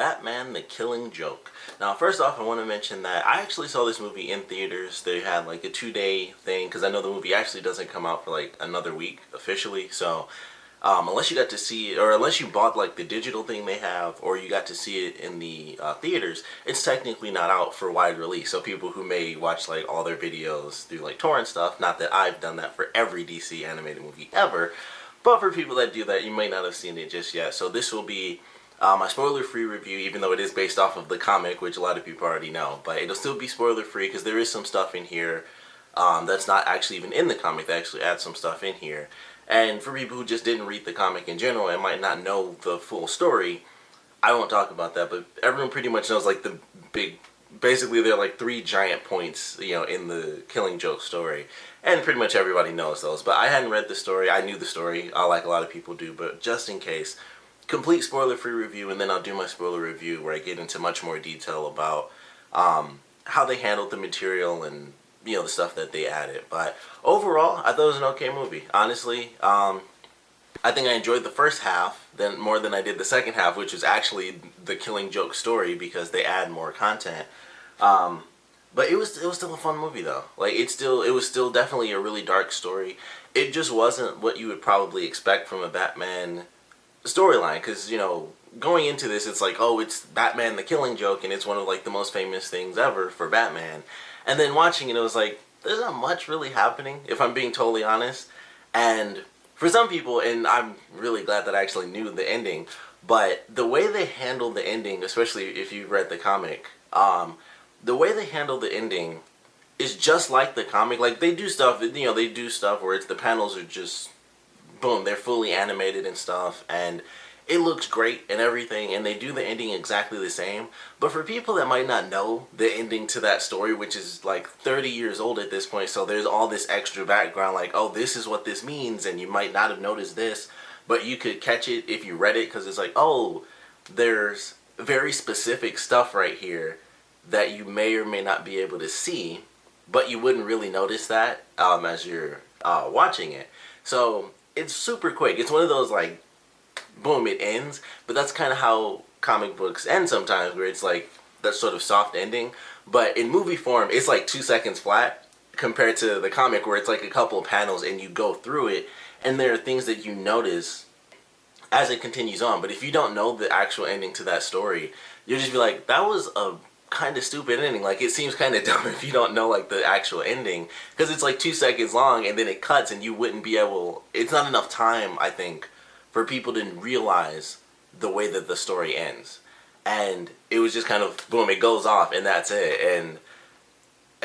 Batman the Killing Joke. Now, first off, I want to mention that I actually saw this movie in theaters. They had like a 2-day thing, because I know the movie actually doesn't come out for like another week officially, so unless you got to see it, or unless you bought like the digital thing they have, or you got to see it in the theaters, it's technically not out for wide release. So people who may watch like all their videos through like torrent stuff, not that I've done that for every DC animated movie ever, but for people that do that, you may not have seen it just yet. So this will be my spoiler-free review, even though it is based off of the comic, which a lot of people already know. But it'll still be spoiler-free because there is some stuff in here that's not actually even in the comic. They actually add some stuff in here. And for people who just didn't read the comic in general and might not know the full story, I won't talk about that. But everyone pretty much knows like the big, basically there are like 3 giant points, you know, in the Killing Joke story. And pretty much everybody knows those. But I hadn't read the story. I knew the story, like a lot of people do. But just in case, complete spoiler-free review, and then I'll do my spoiler review where I get into much more detail about how they handled the material and, you know, the stuff that they added. But overall, I thought it was an okay movie. Honestly, I think I enjoyed the first half more than I did the second half, which is actually the Killing Joke story because they add more content. But it was still a fun movie though. Like it was still definitely a really dark story. It just wasn't what you would probably expect from a Batman storyline, because, you know, going into this, it's like, oh, it's Batman the Killing Joke, and it's one of like the most famous things ever for Batman. And then watching it, it was like, there's not much really happening, if I'm being totally honest. And for some people, and I'm really glad that I actually knew the ending, but the way they handled the ending, especially if you read the comic, the way they handle the ending is just like the comic. Like, they do stuff, you know, they do stuff where it's the panels are just, boom, they're fully animated and stuff, and it looks great and everything, and they do the ending exactly the same. But for people that might not know the ending to that story, which is like 30 years old at this point, so there's all this extra background, like, oh, this is what this means, and you might not have noticed this, but you could catch it if you read it, because it's like, oh, there's very specific stuff right here that you may or may not be able to see, but you wouldn't really notice that as you're watching it. So it's super quick. It's one of those, like, boom, it ends. But that's kind of how comic books end sometimes, where it's like that sort of soft ending. But in movie form, it's like 2 seconds flat compared to the comic, where it's like a couple of panels and you go through it, and there are things that you notice as it continues on. But if you don't know the actual ending to that story, you'll just be like, that was a kind of stupid ending. Like, it seems kind of dumb if you don't know like the actual ending, because it's like 2 seconds long and then it cuts, and you wouldn't be able, it's not enough time, I think, for people to realize the way that the story ends. And it was just kind of boom, it goes off and that's it. And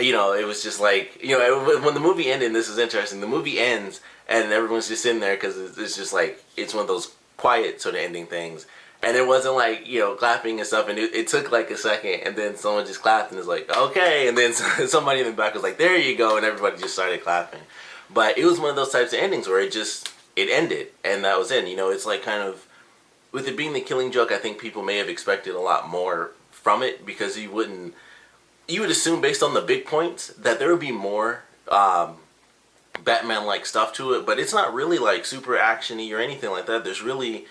you know, it was just like, you know, when the movie ended, and this is interesting, the movie ends and everyone's just sitting there because it's just like, it's one of those quiet sort of ending things. And it wasn't like, you know, clapping and stuff, and it took like a second, and then someone just clapped and was like, okay, and then somebody in the back was like, there you go, and everybody just started clapping. But it was one of those types of endings where it ended, and that was it. You know, it's like kind of, with it being the Killing Joke, I think people may have expected a lot more from it, because you would assume, based on the big points, that there would be more Batman-like stuff to it, but it's not really like super action-y or anything like that. There's really,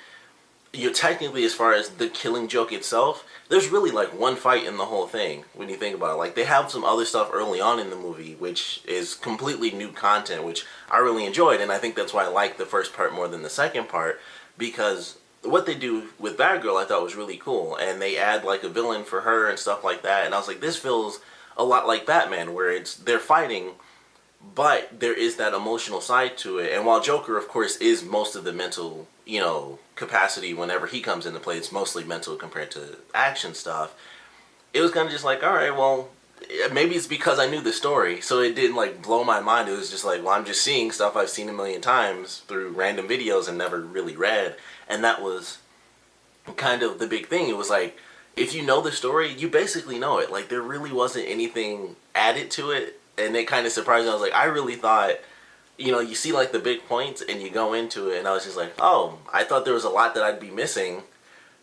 you know, technically, as far as the Killing Joke itself, there's really like one fight in the whole thing when you think about it. Like, they have some other stuff early on in the movie which is completely new content, which I really enjoyed, and I think that's why I like the first part more than the second part, because what they do with Batgirl I thought was really cool, and they add like a villain for her and stuff like that, and I was like, this feels a lot like Batman, where they're fighting, but there is that emotional side to it. And while Joker, of course, is most of the mental, you know, capacity whenever he comes into play, it's mostly mental compared to action stuff, it was kind of just like, alright, well, maybe it's because I knew the story, so it didn't like blow my mind. It was just like, well, I'm just seeing stuff I've seen a million times through random videos and never really read, and that was kind of the big thing. It was like, if you know the story, you basically know it. Like, there really wasn't anything added to it, and it kind of surprised me. I was like, I really thought, you know, you see like the big points and you go into it, and I was just like, oh, I thought there was a lot that I'd be missing,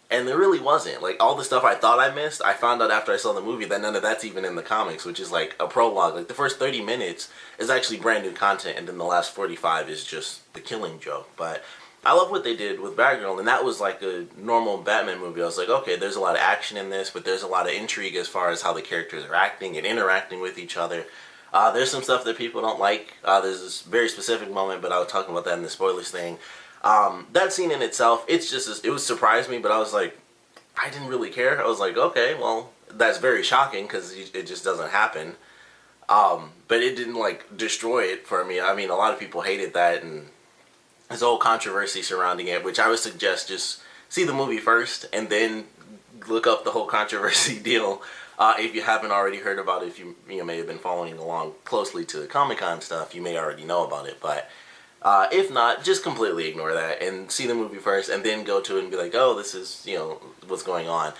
and there really wasn't. Like, all the stuff I thought I missed, I found out after I saw the movie that none of that's even in the comics, which is like a prologue. Like, the first 30 minutes is actually brand new content, and then the last 45 is just the Killing Joke. But I love what they did with Batgirl, and that was like a normal Batman movie. I was like, okay, there's a lot of action in this, but there's a lot of intrigue as far as how the characters are acting and interacting with each other. There's some stuff that people don't like. There's this very specific moment, but I was talking about that in the spoilers thing. That scene in itself, it was surprised me, but I was like, I didn't really care. I was like, okay, well, that's very shocking because it just doesn't happen. But it didn't like destroy it for me. I mean, a lot of people hated that, and there's whole controversy surrounding it, which I would suggest just see the movie first and then look up the whole controversy deal. If you haven't already heard about it, if you may have been following along closely to the Comic-Con stuff, you may already know about it. But if not, just completely ignore that and see the movie first and then go to it and be like, oh, this is, what's going on.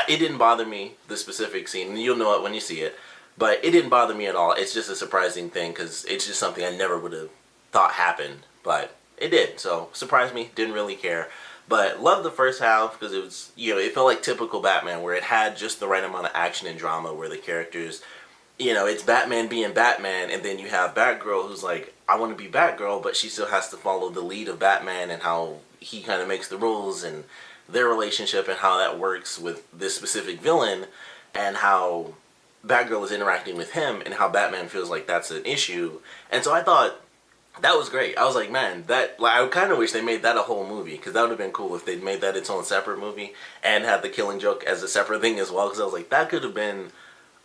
It didn't bother me, the specific scene, and you'll know it when you see it. But it didn't bother me at all. It's just a surprising thing because it's just something I never would have thought happened. But it did, so surprised me, didn't really care. But loved the first half because it was, it felt like typical Batman where it had just the right amount of action and drama where the characters, it's Batman being Batman, and then you have Batgirl who's like, I want to be Batgirl, but she still has to follow the lead of Batman and how he kind of makes the rules and their relationship and how that works with this specific villain and how Batgirl is interacting with him and how Batman feels like that's an issue. And so I thought, that was great. I was like, man, I kind of wish they made that a whole movie, because that would have been cool if they'd made that its own separate movie and had the Killing Joke as a separate thing as well, because I was like, that could have been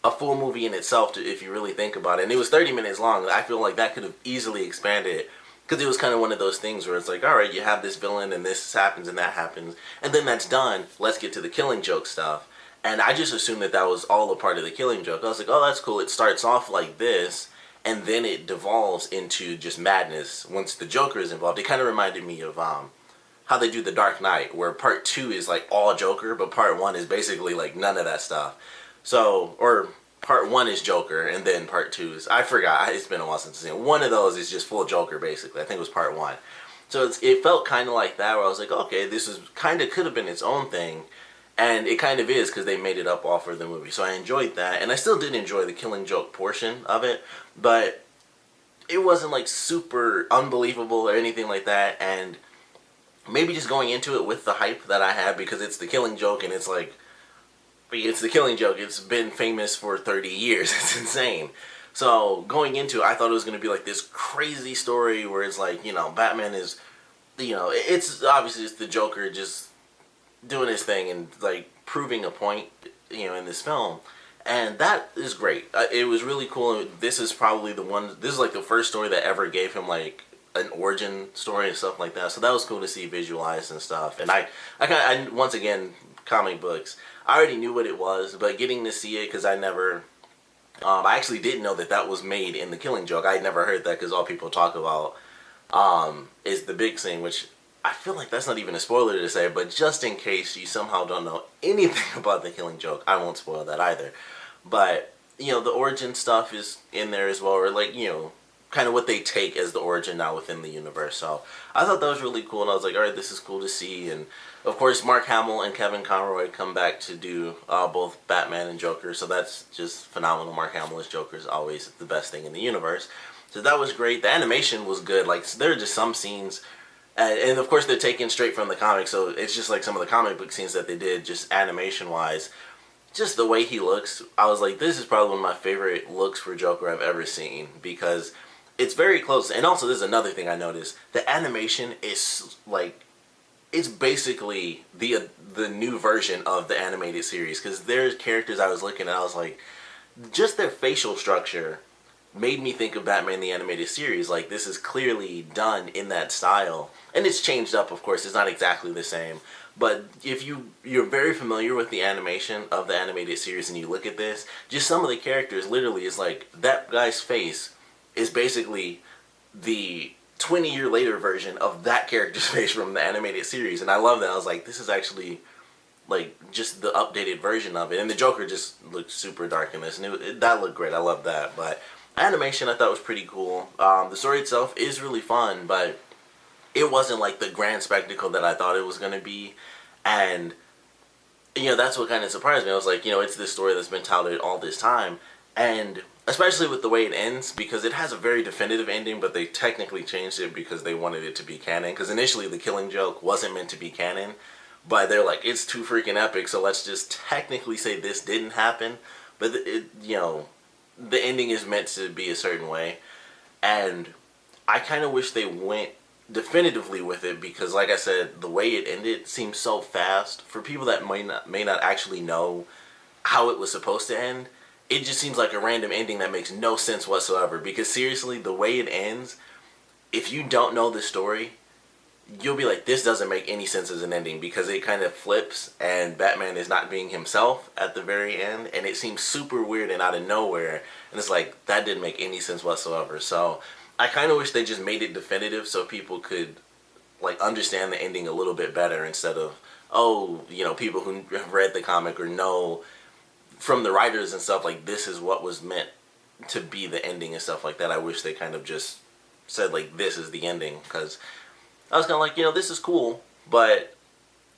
a full movie in itself if you really think about it. And it was 30 minutes long. I feel like that could have easily expanded, because it was kind of one of those things where it's like, alright, you have this villain and this happens and that happens, and then that's done. Let's get to the Killing Joke stuff. And I just assumed that was all a part of the Killing Joke. I was like, oh, that's cool. It starts off like this, and then it devolves into just madness once the Joker is involved. It kind of reminded me of how they do The Dark Knight, where part 2 is like all Joker, but part 1 is basically like none of that stuff. So, or part 1 is Joker, and then part 2 is, I forgot, it's been a while since I've seen it. One of those is just full Joker, basically. I think it was part 1. So it felt kind of like that, where I was like, okay, this is kind of could have been its own thing. And it kind of is, because they made it up all for the movie. So I enjoyed that. And I still did enjoy the Killing Joke portion of it. But it wasn't like super unbelievable or anything like that. And maybe just going into it with the hype that I had, because it's the Killing Joke and it's like, it's the Killing Joke. It's been famous for 30 years. It's insane. So going into it, I thought it was going to be like this crazy story where it's like, Batman is, it's obviously it's the Joker just doing his thing and like proving a point, in this film, and that is great. It was really cool. This is probably this is like the first story that ever gave him like an origin story and stuff like that. So that was cool to see visualized and stuff. And I once again, comic books, I already knew what it was, but getting to see it, because I actually didn't know that was made in the Killing Joke. I had never heard that, because all people talk about is the big thing, which I feel like that's not even a spoiler to say, but just in case you somehow don't know anything about the Killing Joke, I won't spoil that either. But, the origin stuff is in there as well, or like, kind of what they take as the origin now within the universe. So I thought that was really cool, and I was like, alright, this is cool to see. And of course, Mark Hamill and Kevin Conroy come back to do both Batman and Joker, so that's just phenomenal. Mark Hamill as Joker is always the best thing in the universe. So that was great. The animation was good. Like, there are just some scenes, and of course they're taken straight from the comic, so it's just like some of the comic book scenes that they did, just animation-wise. Just the way he looks, I was like, this is probably one of my favorite looks for Joker I've ever seen, because it's very close. And also, there's another thing I noticed. The animation is like, it's basically the new version of the animated series, because there's characters I was looking at, I was like, just their facial structure made me think of Batman the Animated Series. Like, this is clearly done in that style. And it's changed up, of course. It's not exactly the same. But if you're very familiar with the animation of the animated series and you look at this, just some of the characters literally is like, that guy's face is basically the 20-year later version of that character's face from the animated series. And I love that. I was like, this is actually like just the updated version of it. And the Joker just looked super dark in this. And that looked great. I love that. But animation I thought was pretty cool. The story itself is really fun, but it wasn't like the grand spectacle that I thought it was going to be. And, that's what kind of surprised me. I was like, it's this story that's been touted all this time. And especially with the way it ends, because it has a very definitive ending, but they technically changed it because they wanted it to be canon. Because initially the Killing Joke wasn't meant to be canon, but they're like, it's too freaking epic, so let's just technically say this didn't happen. But the ending is meant to be a certain way, and I kind of wish they went definitively with it, because like I said, the way it ended seems so fast. For people that may not actually know how it was supposed to end, it just seems like a random ending that makes no sense whatsoever. Because seriously, the way it ends, if you don't know the story, you'll be like, this doesn't make any sense as an ending, because it kind of flips and Batman is not being himself at the very end, and it seems super weird and out of nowhere, and it's like, that didn't make any sense whatsoever. So I kind of wish they just made it definitive so people could like understand the ending a little bit better, instead of, oh, people who have read the comic or know from the writers and stuff, like, this is what was meant to be the ending and stuff like that. I wish they kind of just said, like, this is the ending, because I was kind of like, this is cool, but,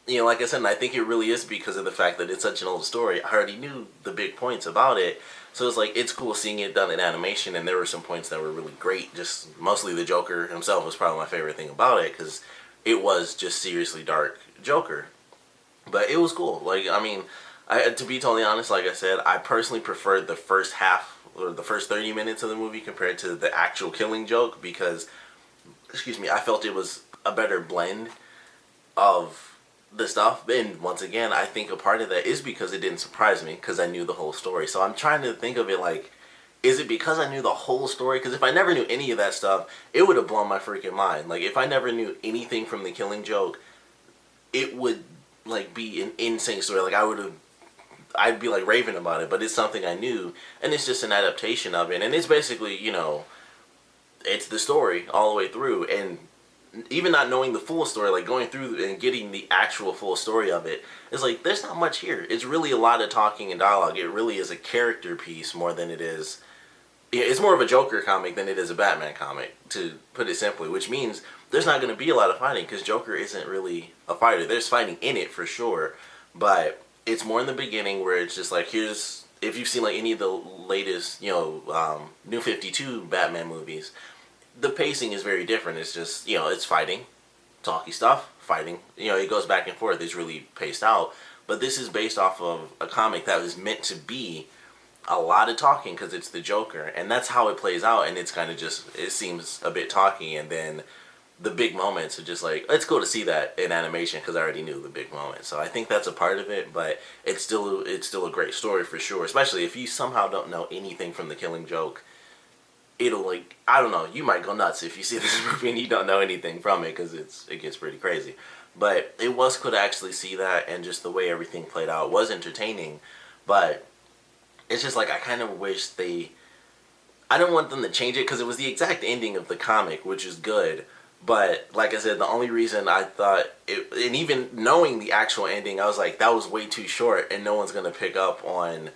like I said, and I think it really is because of the fact that it's such an old story. I already knew the big points about it, so it's like, it's cool seeing it done in animation, and there were some points that were really great. Just mostly the Joker himself was probably my favorite thing about it, because it was just seriously dark Joker. But it was cool. Like, I mean, to be totally honest, like I said, I personally preferred the first half, or the first 30 minutes of the movie compared to the actual Killing Joke, because, excuse me, I felt it was a better blend of the stuff. And once again, I think a part of that is because it didn't surprise me, because I knew the whole story. So I'm trying to think of it like, is it because I knew the whole story? Because if I never knew any of that stuff, it would have blown my freaking mind. Like, if I never knew anything from the Killing Joke, it would like be an insane story. Like, I'd be like raving about it, but it's something I knew, and it's just an adaptation of it, and it's basically, it's the story all the way through. And even not knowing the full story, like going through and getting the actual full story of it, is like, there's not much here. It's really a lot of talking and dialogue. It really is a character piece more than it is. It's more of a Joker comic than it is a Batman comic, to put it simply, which means there's not going to be a lot of fighting, because Joker isn't really a fighter. There's fighting in it for sure, but it's more in the beginning, where it's just like, here's, if you've seen like any of the latest, New 52 Batman movies, the pacing is very different. It's just, it's fighting, talky stuff, fighting. It goes back and forth. It's really paced out. But this is based off of a comic that was meant to be a lot of talking, because it's the Joker, and that's how it plays out. And it's kind of just, it seems a bit talky, and then the big moments are just like, it's cool to see that in animation, because I already knew the big moments. So I think that's a part of it, but it's still a great story for sure. Especially if you somehow don't know anything from the Killing Joke, it'll, like, I don't know, you might go nuts if you see this movie and you don't know anything from it, because it gets pretty crazy. But it was cool to actually see that, and just the way everything played out was entertaining. But it's just like, I kind of wish I don't want them to change it, because it was the exact ending of the comic, which is good. But like I said, the only reason I thought it, and even knowing the actual ending, I was like, that was way too short, and no one's gonna pick up on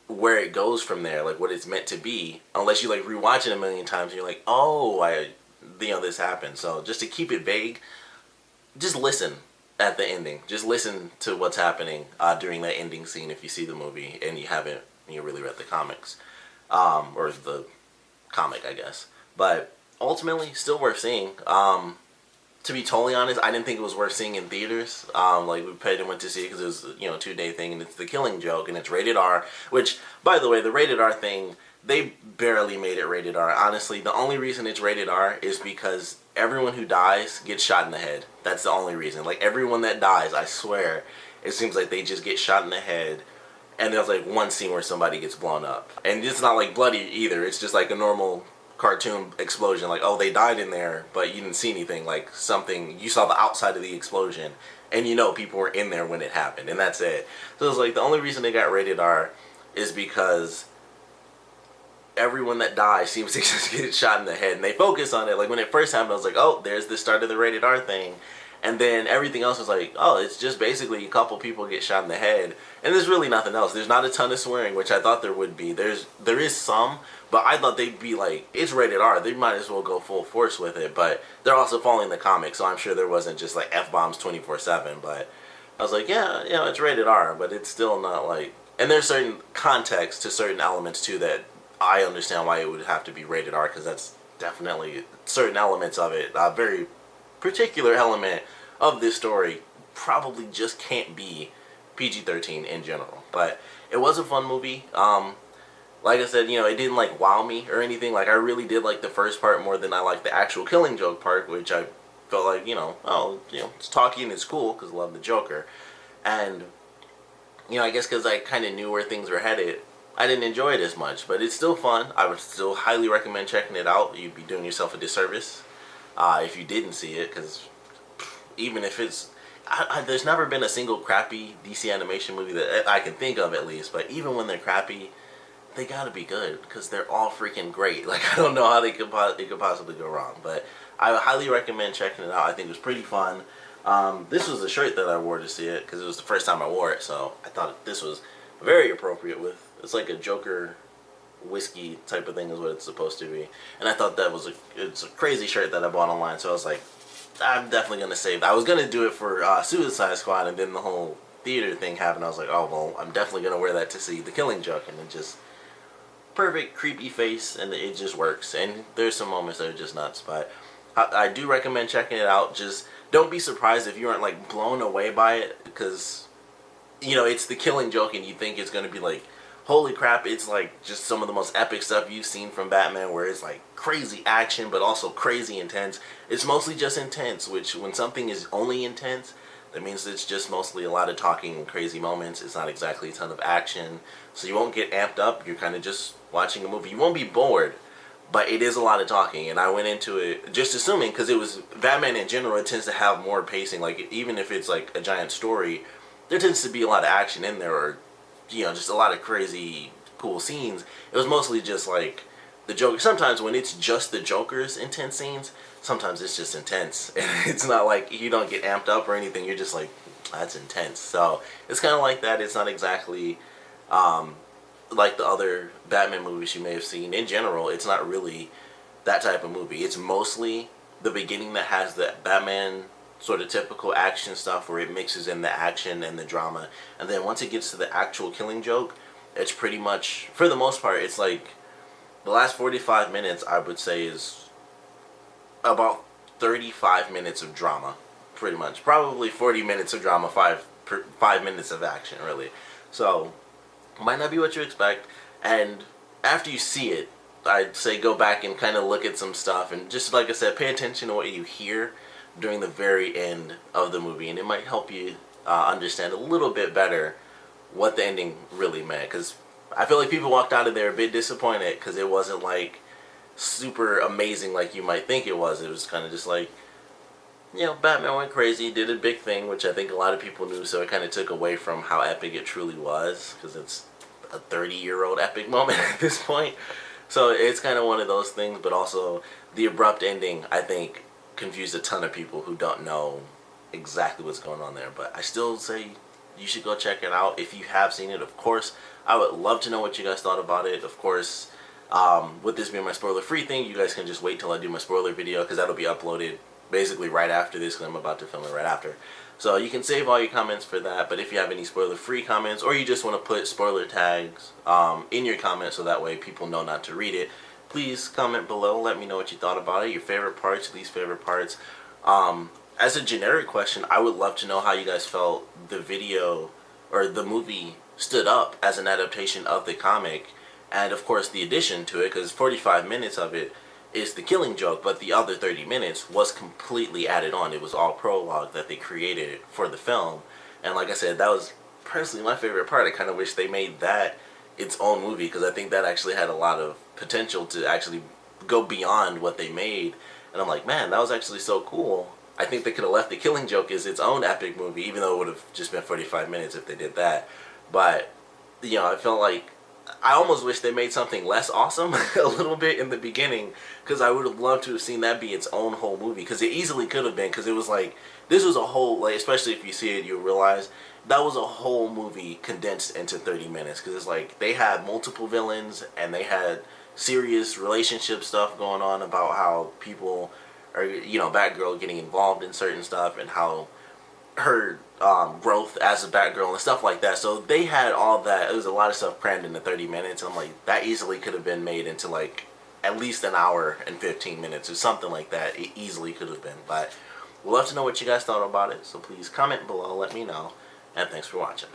where it goes from there, like what it's meant to be, unless you like rewatch it a million times and you're like, oh, this happened. So just to keep it vague, just listen at the ending. Just listen to what's happening during that ending scene if you see the movie and you haven't really read the comics, or the comic, I guess. But ultimately, still worth seeing. To be totally honest, I didn't think it was worth seeing in theaters. Like, we paid and went to see it because it was, a 2-day thing, and it's the Killing Joke, and it's rated R, which, by the way, the rated R thing, they barely made it rated R. Honestly, the only reason it's rated R is because everyone who dies gets shot in the head. That's the only reason. Like, everyone that dies, I swear, it seems like they just get shot in the head, and there's like one scene where somebody gets blown up. And it's not like bloody either. It's just like a normal cartoon explosion, like, oh, they died in there, but you didn't see anything, like something, you saw the outside of the explosion, and people were in there when it happened, and that's it. So it's like, the only reason they got rated R is because everyone that dies seems to just get shot in the head, and they focus on it. Like, when it first happened, I was like, oh, there's the start of the rated R thing, and then everything else was like, oh, it's just basically a couple people get shot in the head, and there's really nothing else. There's not a ton of swearing, which I thought there would be. There is some, but I thought they'd be like, it's rated R, they might as well go full force with it. But they're also following the comic, so I'm sure there wasn't just like F-bombs 24/7. But I was like, yeah, it's rated R, but it's still not like and there's certain context to certain elements too that I understand why it would have to be rated R, because that's definitely certain elements of it. A very particular element of this story probably just can't be PG-13 in general. But it was a fun movie. Like I said, it didn't like wow me or anything. Like, I really did like the first part more than I liked the actual Killing Joke part, which I felt like, it's talky and it's cool because I love the Joker. And, I guess because I kind of knew where things were headed, I didn't enjoy it as much. But it's still fun. I would still highly recommend checking it out. You'd be doing yourself a disservice if you didn't see it, because even if it's... there's never been a single crappy DC animation movie that I can think of, at least. But even when they're crappy, they gotta be good, because they're all freaking great. Like, I don't know how it could possibly go wrong. But I would highly recommend checking it out. I think it was pretty fun. This was a shirt that I wore to see it, because it was the first time I wore it. So I thought this was very appropriate with... It's like a Joker whiskey type of thing is what it's supposed to be. And I thought that was it's a crazy shirt that I bought online. So I was like, I'm definitely going to save that. I was going to do it for Suicide Squad, and then the whole theater thing happened. I was like, oh, well, I'm definitely going to wear that to see The Killing Joke. And it just... perfect creepy face, and it just works. And there's some moments that are just nuts. But I do recommend checking it out. Just don't be surprised if you aren't like blown away by it, because it's The Killing Joke and you think it's going to be like, holy crap, it's like just some of the most epic stuff you've seen from Batman, where it's like crazy action but also crazy intense. It's mostly just intense, which when something is only intense, that means it's just mostly a lot of talking and crazy moments. It's not exactly a ton of action, so you won't get amped up. You're kind of just watching a movie. You won't be bored, but it is a lot of talking. And I went into it just assuming, because it was Batman in general, it tends to have more pacing. Like, even if it's like a giant story, there tends to be a lot of action in there, or just a lot of crazy cool scenes. It was mostly just like the Joker. Sometimes when it's just the Joker's intense scenes, sometimes it's just intense, and it's not like you don't get amped up or anything. You're just like, that's intense. So it's kind of like that. It's not exactly like the other Batman movies you may have seen. In general, it's not really that type of movie. It's mostly the beginning that has the Batman sort of typical action stuff, where it mixes in the action and the drama, and then once it gets to the actual Killing Joke, it's pretty much, for the most part, it's like the last 45 minutes, I would say, is about 35 minutes of drama, pretty much. Probably 40 minutes of drama, 5 minutes of action, really. So might not be what you expect. And after you see it, I'd say go back and kind of look at some stuff, and just like I said, pay attention to what you hear during the very end of the movie, and it might help you understand a little bit better what the ending really meant. Because I feel like people walked out of there a bit disappointed, because it wasn't like super amazing like you might think it was. It was kind of just like, Batman went crazy, did a big thing, which I think a lot of people knew, so it kind of took away from how epic it truly was, because it's a 30-year-old epic moment at this point. So it's kind of one of those things, but also the abrupt ending, I think, confused a ton of people who don't know exactly what's going on there. But I still say you should go check it out if you have seen it. Of course, I would love to know what you guys thought about it. Of course, with this being my spoiler-free thing, you guys can just wait till I do my spoiler video, because that'll be uploaded basically right after this, because I'm about to film it right after. So you can save all your comments for that. But if you have any spoiler-free comments, or you just want to put spoiler tags in your comments so that way people know not to read it, please comment below. Let me know what you thought about it, your favorite parts, least favorite parts. As a generic question, I would love to know how you guys felt the video or the movie stood up as an adaptation of the comic, and of course the addition to it, because 45 minutes of it is The Killing Joke, but the other 30 minutes was completely added on. It was all prologue that they created for the film. And like I said, that was personally my favorite part. I kind of wish they made that its own movie, because I think that actually had a lot of potential to actually go beyond what they made. And I'm like, man, that was actually so cool. I think they could have left The Killing Joke as its own epic movie, even though it would have just been 45 minutes if they did that. But, I felt like I almost wish they made something less awesome a little bit in the beginning, because I would have loved to have seen that be its own whole movie, because it easily could have been, because it was like, this was a whole, like, especially if you see it, you'll realize that was a whole movie condensed into 30 minutes, because it's like, they had multiple villains, and they had serious relationship stuff going on about how people are, Batgirl getting involved in certain stuff, and how her growth as a Batgirl and stuff like that. So they had all that. It was a lot of stuff crammed into 30 minutes. I'm like, that easily could have been made into like at least an hour and 15 minutes or something like that. It easily could have been. But we'd love to know what you guys thought about it. So please comment below, let me know. And thanks for watching.